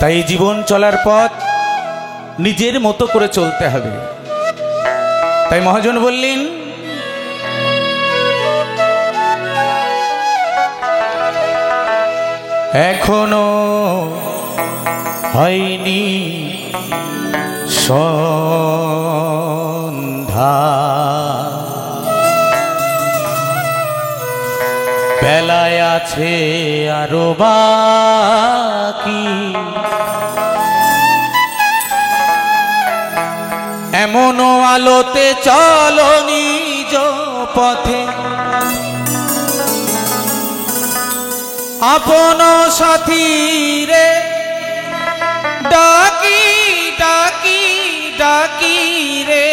তাই জীবন চলার পথ নিজের মতো করে চলতে হবে। তাই মহাজন বললেন, এখনো হয়নি সন্ধ্যা, বেলায় আছে আরো বাকি, এমনও আলোতে চলো নিজ পথে, আপন সাথী রে ডাকি ডাকি ডাকি রে,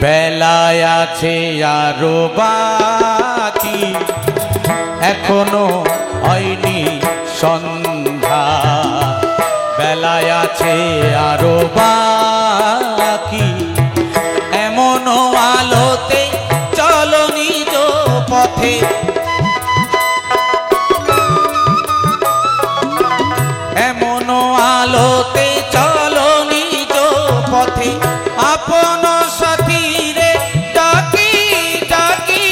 বেলায় আছে আরো বাকি, এখনো হয়নি সন্ধ্যা, বেলায় আছে আরো বাকি, এমনও আলোতে চলো নিজ পথে, এমনও আলোতে চলো নিজ পথে, আপন সাথী রে ডাকি ডাকি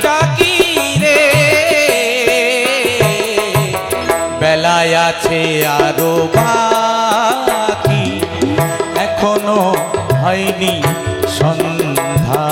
ডাকি রে, বেলায় আছে আরো বাকি, এখনো হয়নি সন্ধ্যা।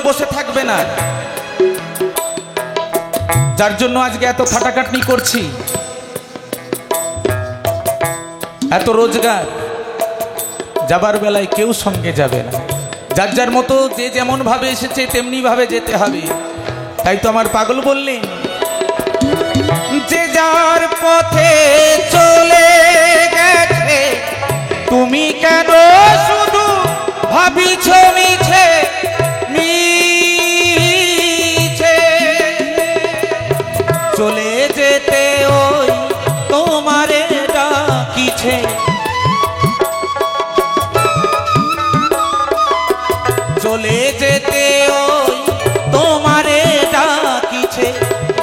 বসে থাকবে না, যার জন্য আজকে এত খাটাখাটনি করছি, এত রোজগার, যাবার বেলায় কেউ সঙ্গে যাবে না, যার যার মতো যে যেমন ভাবে এসেছে তেমনি ভাবে যেতে হবে। তাই তো আমার পাগল বললেন, যে যার পথে চলে গেছে তুমি কেন শুধু ভাবিছ মিছে মিছে, চলে যেতে ওই তোমারে ডাকিছে, চলে যেতে ওই তোমারে ডাকিছে,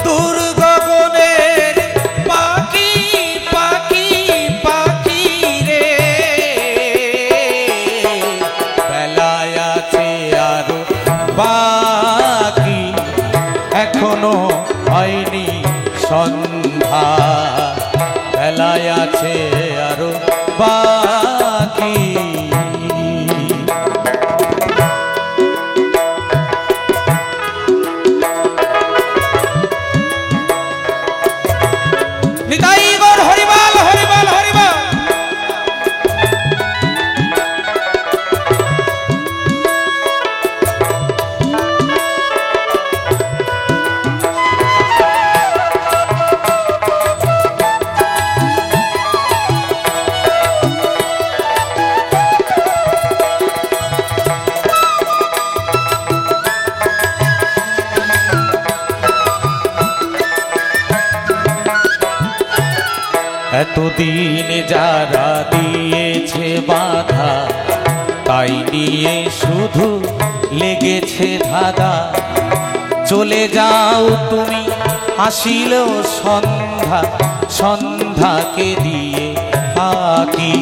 দূর গগনের পাখি পাখি পাখি রে, বেলায় আছে আরো বাকি, এখনো হয়নি সন্ধ্যা, বেলায় আছে আরো বাকি। এতদিন যারা দিয়েছে বাধা, তাই নিয়ে শুধু লেগেছে ধাঁধা, চলে যাও তুমি আসিল সন্ধ্যা, সন্ধ্যাকে দিয়ে ফাঁকি,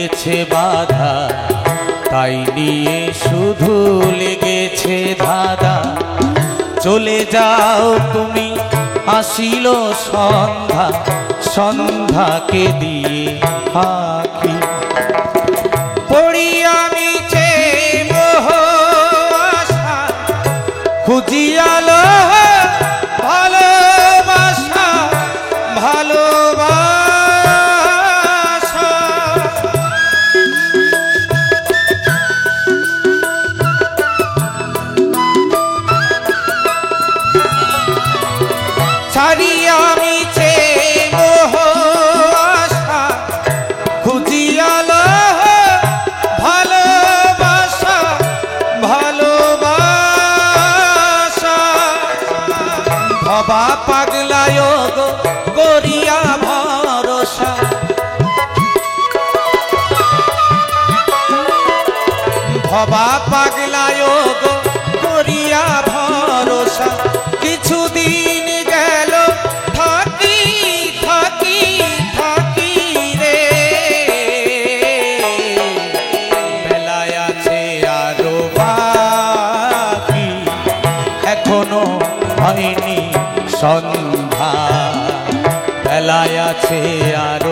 দিয়েছে বাধা, তাই নিয়ে শুধু লেগেছে ধাঁধা। চলে যাও তুমি, আসিল সন্ধ্যা, সন্ধ্যাকে দিয়ে ফাঁকি। পড়ি আমি মোহ আশা, খুঁজিয়ালো ভালোবাসা, ভালোবাসা। ছাড়িয়া আমি মোহ আশা, খুঁজিয়ালো ভালোবাসা, ভালোবাসা। ভবা পাগলায় গো করিয়া ভরসা, ভবা পাগলায় গো করিয়া ভরসা। কিছুদিন গেল থাকি থাকি থাকি রে, বেলায় আছে আরো বাকি, এখনো হয়নি সন্ধ্যা, বেলায় আছে আর